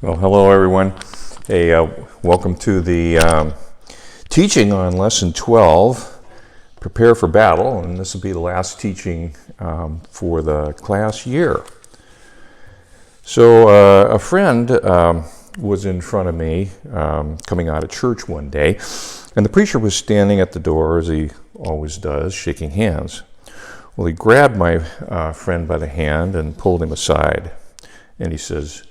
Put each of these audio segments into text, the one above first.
Well, hello everyone. Hey, welcome to the teaching on Lesson 12, Prepare for Battle, and this will be the last teaching for the class year. So a friend was in front of me coming out of church one day, and the preacher was standing at the door, as he always does, shaking hands. Well, he grabbed my friend by the hand and pulled him aside, and he says,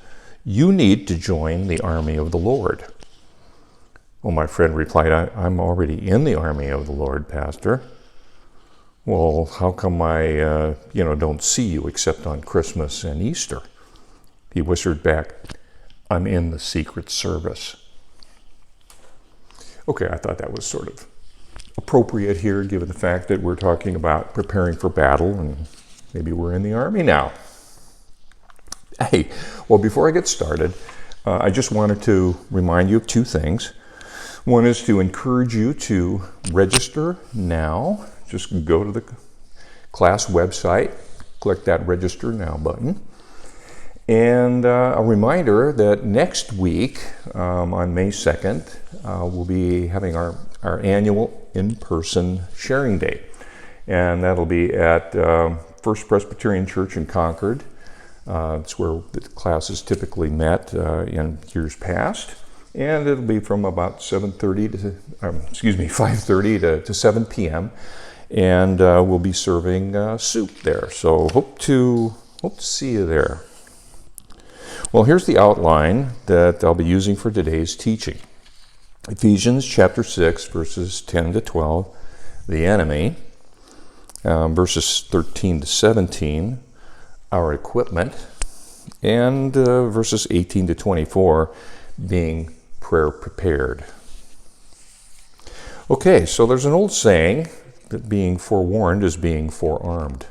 "You need to join the army of the Lord." Well, my friend replied, I'm already in the army of the Lord, Pastor. Well, how come I don't see you except on Christmas and Easter? He whispered back, I'm in the Secret Service. Okay, I thought that was sort of appropriate here, given the fact that we're talking about preparing for battle, and maybe we're in the army now. Hey, well, before I get started, I just wanted to remind you of two things. One is to encourage you to register now. Just go to the class website, click that Register Now button. And a reminder that next week, on May 2nd, we'll be having our annual in-person sharing day. And that'll be at First Presbyterian Church in Concord. It's where the classes typically met in years past, and it'll be from about 5:30 to 7 p.m. And we'll be serving soup there. So hope to see you there. Well, here's the outline that I'll be using for today's teaching. Ephesians chapter 6, verses 10 to 12, the enemy, verses 13 to 17. Our equipment, and verses 18 to 24 being prayer prepared. Okay, so there's an old saying that being forewarned is being forearmed.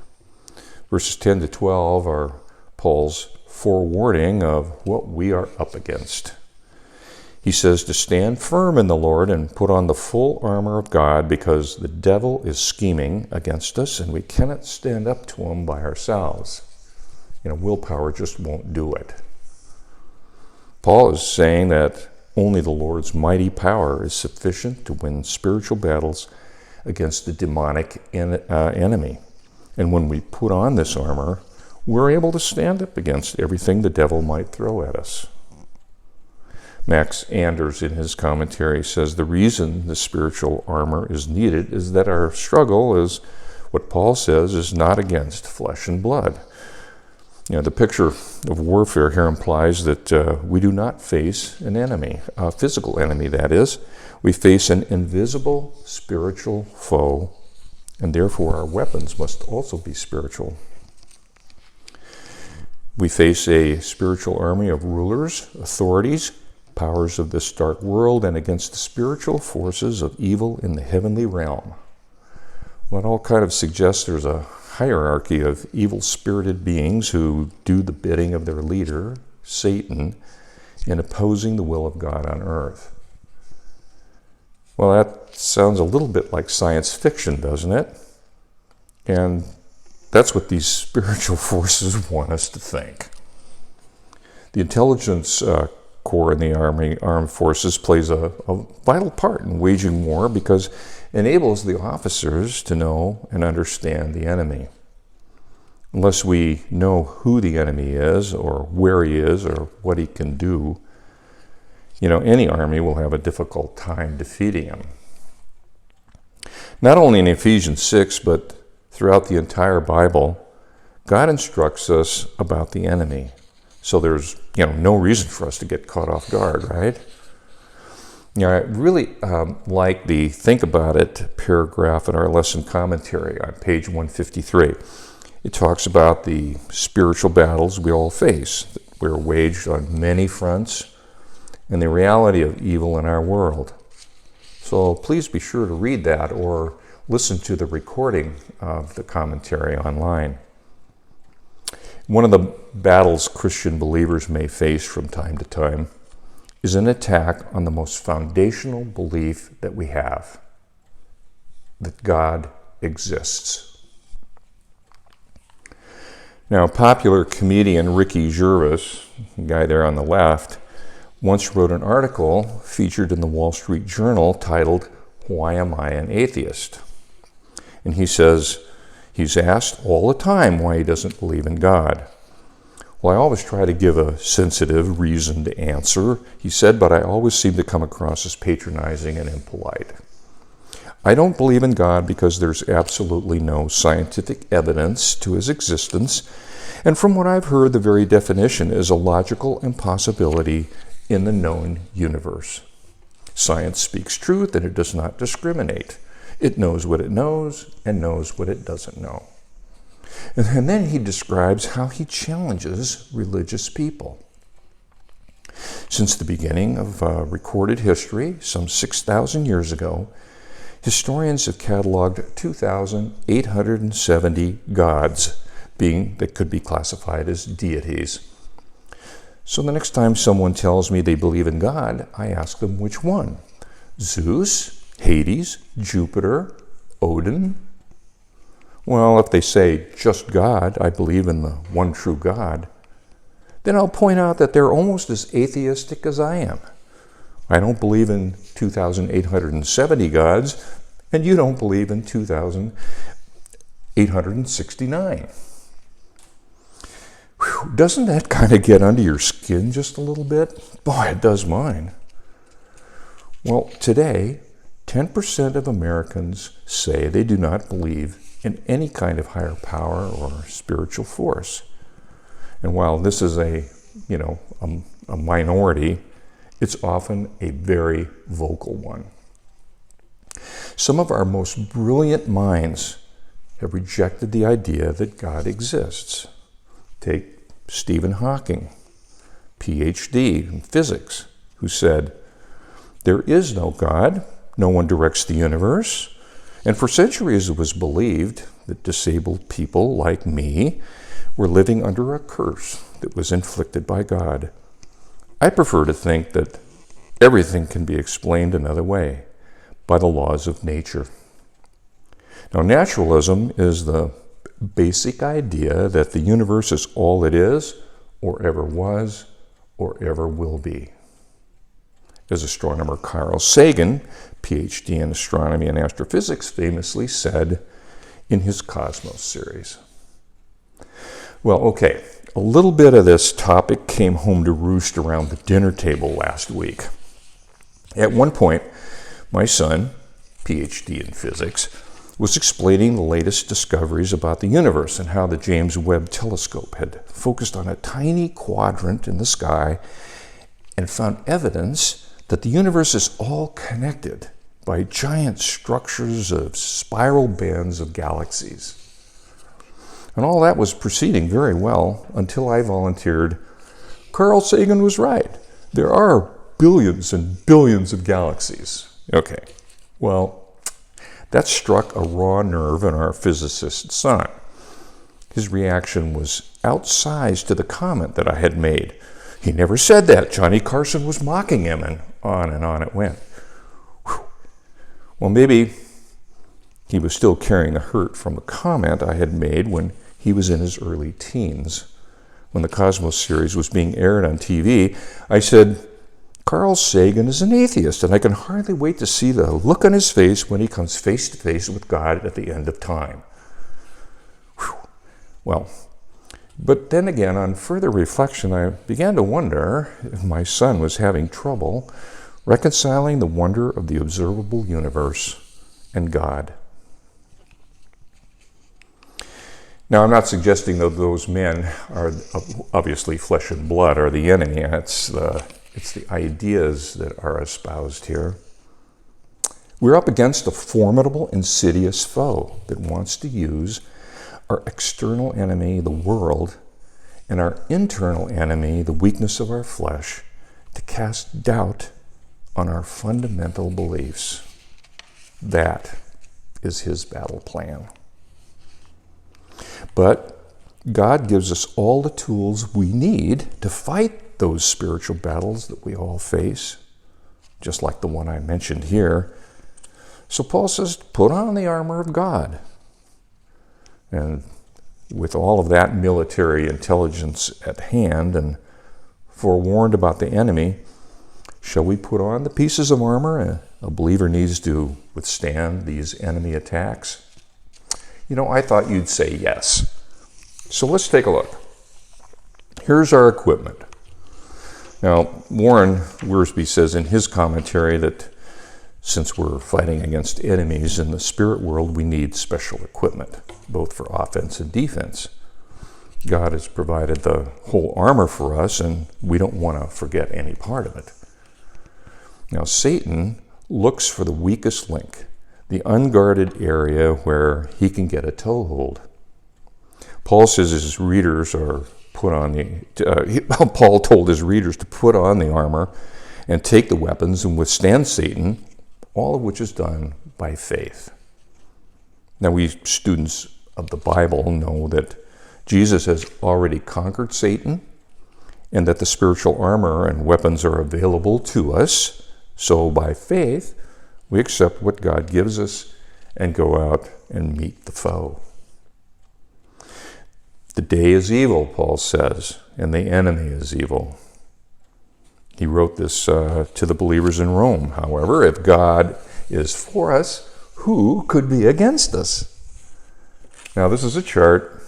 Verses 10 to 12 are Paul's forewarning of what we are up against. He says to stand firm in the Lord and put on the full armor of God, because the devil is scheming against us and we cannot stand up to him by ourselves. Willpower just won't do it. Paul is saying that only the Lord's mighty power is sufficient to win spiritual battles against the demonic enemy. And when we put on this armor, we're able to stand up against everything the devil might throw at us. Max Anders, in his commentary, says the reason the spiritual armor is needed is that our struggle is, what Paul says, is not against flesh and blood. The picture of warfare here implies that we do not face an enemy, a physical enemy, that is. We face an invisible spiritual foe, and therefore our weapons must also be spiritual. We face a spiritual army of rulers, authorities, powers of this dark world, and against the spiritual forces of evil in the heavenly realm. Well, it all kind of suggests there's a hierarchy of evil-spirited beings who do the bidding of their leader, Satan, in opposing the will of God on earth. Well, that sounds a little bit like science fiction, doesn't it? And that's what these spiritual forces want us to think. The intelligence corps in the armed forces plays a vital part in waging war, because it enables the officers to know and understand the enemy. Unless we know who the enemy is, or where he is, or what he can do, any army will have a difficult time defeating him. Not only in Ephesians 6, but throughout the entire Bible, God instructs us about the enemy. So there's, no reason for us to get caught off guard, right? I really like the Think About It paragraph in our lesson commentary on page 153. It talks about the spiritual battles we all face. We're waged on many fronts, and the reality of evil in our world. So please be sure to read that or listen to the recording of the commentary online. One of the battles Christian believers may face from time to time is an attack on the most foundational belief that we have, that God exists. Now, popular comedian Ricky Gervais, the guy there on the left, once wrote an article featured in the Wall Street Journal titled, "Why Am I an Atheist?" And he says he's asked all the time why he doesn't believe in God. "Well, I always try to give a sensitive, reasoned answer," he said, "but I always seem to come across as patronizing and impolite. I don't believe in God because there's absolutely no scientific evidence to his existence, and from what I've heard, the very definition is a logical impossibility in the known universe. Science speaks truth and it does not discriminate. It knows what it knows and knows what it doesn't know." And then he describes how he challenges religious people. Since the beginning of recorded history, some 6,000 years ago, historians have cataloged 2,870 gods that could be classified as deities. So the next time someone tells me they believe in God, I ask them which one? Zeus, Hades, Jupiter, Odin? Well, if they say just God, I believe in the one true God, then I'll point out that they're almost as atheistic as I am. I don't believe in 2,870 gods, and you don't believe in 2,869. Whew, doesn't that kind of get under your skin just a little bit? Boy, it does mine. Well, today, 10% of Americans say they do not believe in any kind of higher power or spiritual force. And while this is a minority, it's often a very vocal one. Some of our most brilliant minds have rejected the idea that God exists. Take Stephen Hawking, PhD in physics, who said, "There is no God, no one directs the universe, and for centuries it was believed that disabled people like me were living under a curse that was inflicted by God. I prefer to think that everything can be explained another way, by the laws of nature." Now, naturalism is the basic idea that the universe is all it is, or ever was, or ever will be. As astronomer Carl Sagan, PhD in astronomy and astrophysics, famously said in his Cosmos series. Well, okay, a little bit of this topic came home to roost around the dinner table last week. At one point, my son, PhD in physics, was explaining the latest discoveries about the universe and how the James Webb Telescope had focused on a tiny quadrant in the sky and found evidence that the universe is all connected by giant structures of spiral bands of galaxies. And all that was proceeding very well until I volunteered, "Carl Sagan was right. There are billions and billions of galaxies." Okay, well, that struck a raw nerve in our physicist son. His reaction was outsized to the comment that I had made. "He never said that. Johnny Carson was mocking him," and on it went. Whew. Well, maybe he was still carrying the hurt from the comment I had made when he was in his early teens. When the Cosmos series was being aired on TV, I said, "Carl Sagan is an atheist, and I can hardly wait to see the look on his face when he comes face to face with God at the end of time." Whew. Well, but then again, on further reflection, I began to wonder if my son was having trouble reconciling the wonder of the observable universe and God. Now, I'm not suggesting that those men are obviously flesh and blood are the enemy. It's the ideas that are espoused here. We're up against a formidable, insidious foe that wants to use our external enemy, the world, and our internal enemy, the weakness of our flesh, to cast doubt on our fundamental beliefs. That is his battle plan. But God gives us all the tools we need to fight those spiritual battles that we all face, just like the one I mentioned here. So Paul says, put on the armor of God. And with all of that military intelligence at hand and forewarned about the enemy, Shall we put on the pieces of armor a believer needs to withstand these enemy attacks? I thought you'd say yes. So let's take a look. Here's our equipment. Now, Warren Wiersbe says in his commentary that since we're fighting against enemies in the spirit world, we need special equipment, both for offense and defense. God has provided the whole armor for us, and we don't want to forget any part of it. Now, Satan looks for the weakest link, the unguarded area where he can get a toehold. Paul says his readers are put on Paul told his readers to put on the armor and take the weapons and withstand Satan, all of which is done by faith. Now, we students of the Bible know that Jesus has already conquered Satan and that the spiritual armor and weapons are available to us. So by faith, we accept what God gives us and go out and meet the foe. The day is evil, Paul says, and the enemy is evil. He wrote this to the believers in Rome. However, if God is for us, who could be against us? Now, this is a chart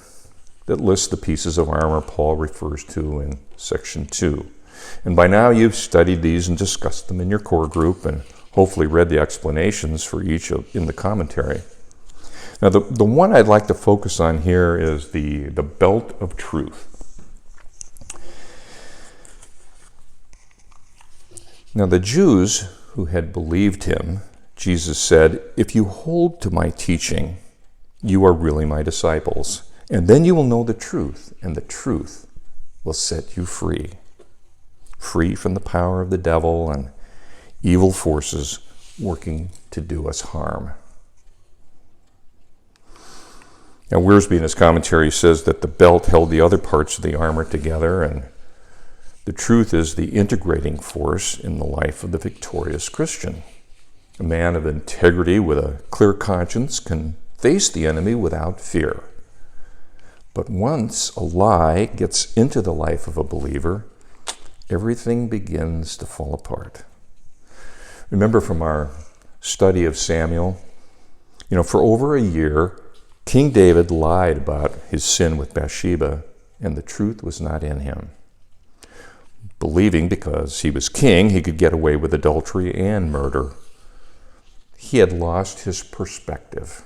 that lists the pieces of armor Paul refers to in section 2. And by now you've studied these and discussed them in your core group and hopefully read the explanations for each in the commentary. Now, the one I'd like to focus on here is the belt of truth. Now, the Jews who had believed him, Jesus said, "If you hold to my teaching, you are really my disciples, and then you will know the truth, and the truth will set you free. Free from the power of the devil and evil forces working to do us harm." Now, Wiersbe in his commentary says that the belt held the other parts of the armor together, and the truth is the integrating force in the life of the victorious Christian. A man of integrity with a clear conscience can face the enemy without fear. But once a lie gets into the life of a believer, everything begins to fall apart. Remember from our study of Samuel, for over a year, King David lied about his sin with Bathsheba, and the truth was not in him. Believing because he was king, he could get away with adultery and murder. He had lost his perspective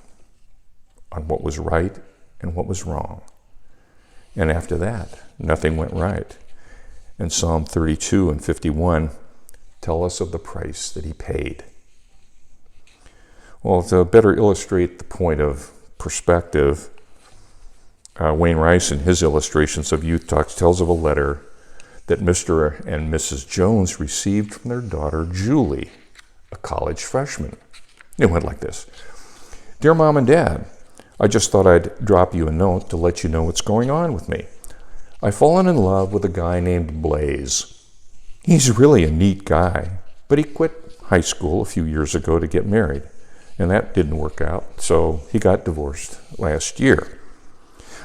on what was right and what was wrong. And after that, nothing went right. And Psalm 32 and 51 tell us of the price that he paid. Well, to better illustrate the point of perspective, Wayne Rice, in his illustrations of Youth Talks, tells of a letter that Mr. and Mrs. Jones received from their daughter, Julie, a college freshman. It went like this: "Dear Mom and Dad, I just thought I'd drop you a note to let you know what's going on with me. I've fallen in love with a guy named Blaze. He's really a neat guy, but he quit high school a few years ago to get married, and that didn't work out, so he got divorced last year.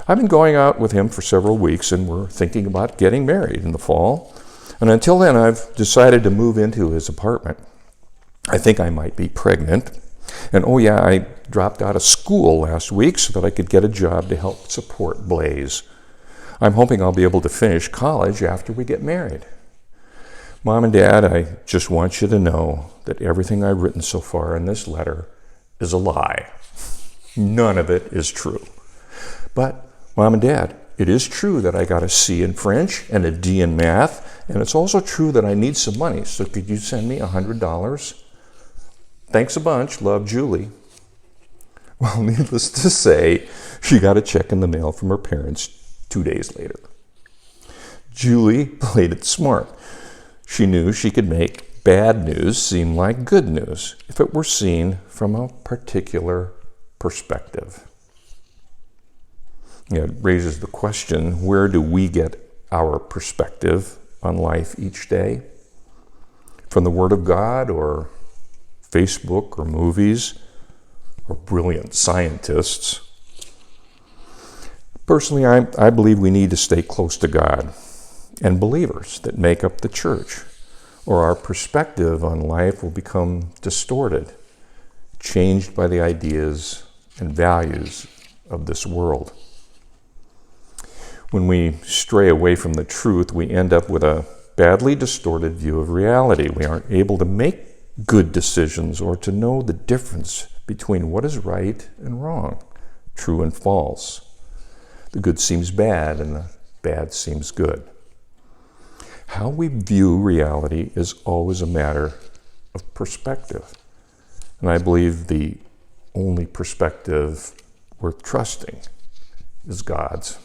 I've been going out with him for several weeks, and we're thinking about getting married in the fall, and until then I've decided to move into his apartment. I think I might be pregnant, and oh yeah, I dropped out of school last week so that I could get a job to help support Blaze. I'm hoping I'll be able to finish college after we get married. Mom and Dad, I just want you to know that everything I've written so far in this letter is a lie. None of it is true. But, Mom and Dad, it is true that I got a C in French and a D in math, and it's also true that I need some money, so could you send me $100? Thanks a bunch. Love, Julie." Well, needless to say, she got a check in the mail from her parents 2 days later. Julie played it smart. She knew she could make bad news seem like good news if it were seen from a particular perspective. It raises the question, where do we get our perspective on life each day? From the Word of God, or Facebook, or movies, or brilliant scientists? Personally, I believe we need to stay close to God and believers that make up the church. or our perspective on life will become distorted, changed by the ideas and values of this world. When we stray away from the truth, we end up with a badly distorted view of reality. We aren't able to make good decisions or to know the difference between what is right and wrong, true and false. The good seems bad and the bad seems good. How we view reality is always a matter of perspective. And I believe the only perspective worth trusting is God's.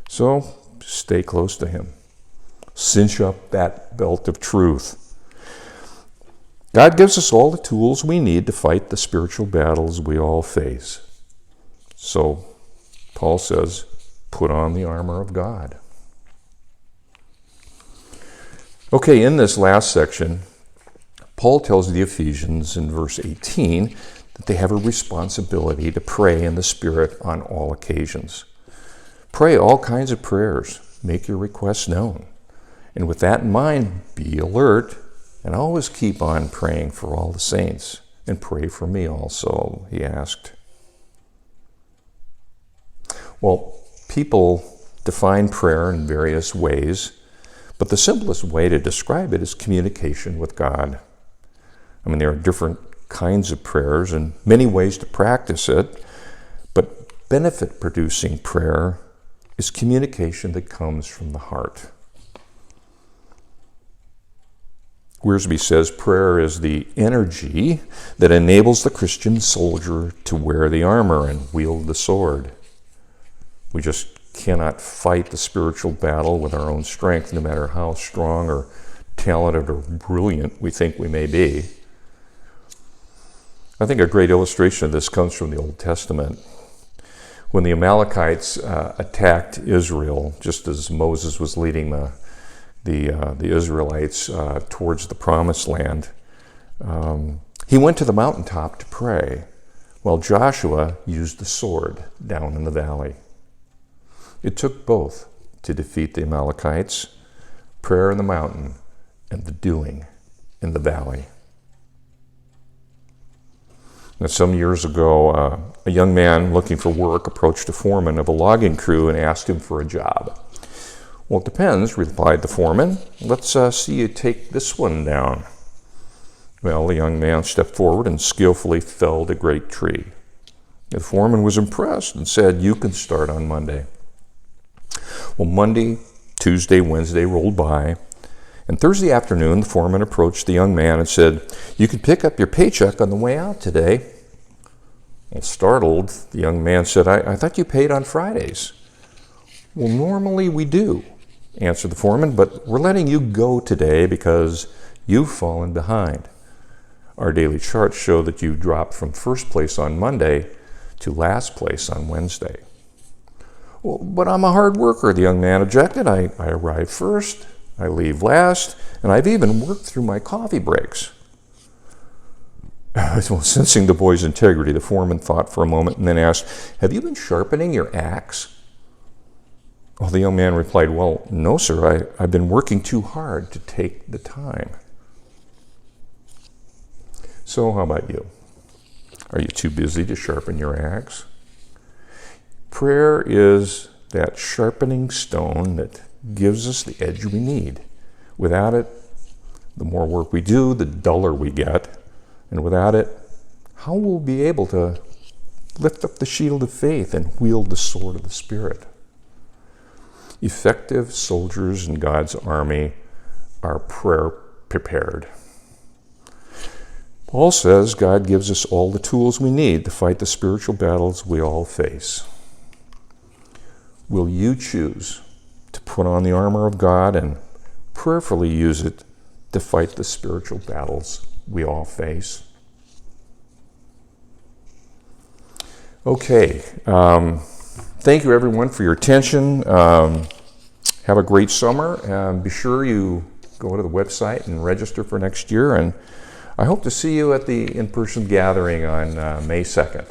So stay close to Him. Cinch up that belt of truth. God gives us all the tools we need to fight the spiritual battles we all face. So Paul says, put on the armor of God. Okay, in this last section, Paul tells the Ephesians in verse 18 that they have a responsibility to pray in the Spirit on all occasions. Pray all kinds of prayers. Make your requests known. And with that in mind, be alert and always keep on praying for all the saints. And pray for me also, he asked. Well, people define prayer in various ways, but the simplest way to describe it is communication with God. I mean, there are different kinds of prayers and many ways to practice it, but benefit-producing prayer is communication that comes from the heart. Wiersbe says prayer is the energy that enables the Christian soldier to wear the armor and wield the sword. We just cannot fight the spiritual battle with our own strength, no matter how strong or talented or brilliant we think we may be. I think a great illustration of this comes from the Old Testament. When the Amalekites attacked Israel, just as Moses was leading the Israelites towards the Promised Land, he went to the mountaintop to pray, while Joshua used the sword down in the valley. It took both to defeat the Amalekites, prayer in the mountain and the doing in the valley. Now, some years ago, a young man looking for work approached a foreman of a logging crew and asked him for a job. Well, it depends, replied the foreman. Let's see you take this one down. Well, the young man stepped forward and skillfully felled a great tree. The foreman was impressed and said, "You can start on Monday." Well, Monday, Tuesday, Wednesday rolled by, and Thursday afternoon, the foreman approached the young man and said, "You can pick up your paycheck on the way out today." Well, startled, the young man said, I thought you paid on Fridays." "Well, normally we do," answered the foreman, "but we're letting you go today because you've fallen behind. Our daily charts show that you dropped from first place on Monday to last place on Wednesday." "Well, but I'm a hard worker," the young man objected. I arrive first, I leave last, and I've even worked through my coffee breaks." Well, sensing the boy's integrity, the foreman thought for a moment and then asked, "Have you been sharpening your axe?" Well, the young man replied, "Well, no, sir, I've been working too hard to take the time." So how about you? Are you too busy to sharpen your axe? Prayer is that sharpening stone that gives us the edge we need. Without it, the more work we do, the duller we get. And without it, how will we be able to lift up the shield of faith and wield the sword of the Spirit? Effective soldiers in God's army are prayer prepared. Paul says God gives us all the tools we need to fight the spiritual battles we all face. Will you choose to put on the armor of God and prayerfully use it to fight the spiritual battles we all face? Okay. Thank you, everyone, for your attention. Have a great summer. Be sure you go to the website and register for next year. And I hope to see you at the in-person gathering on May 2nd.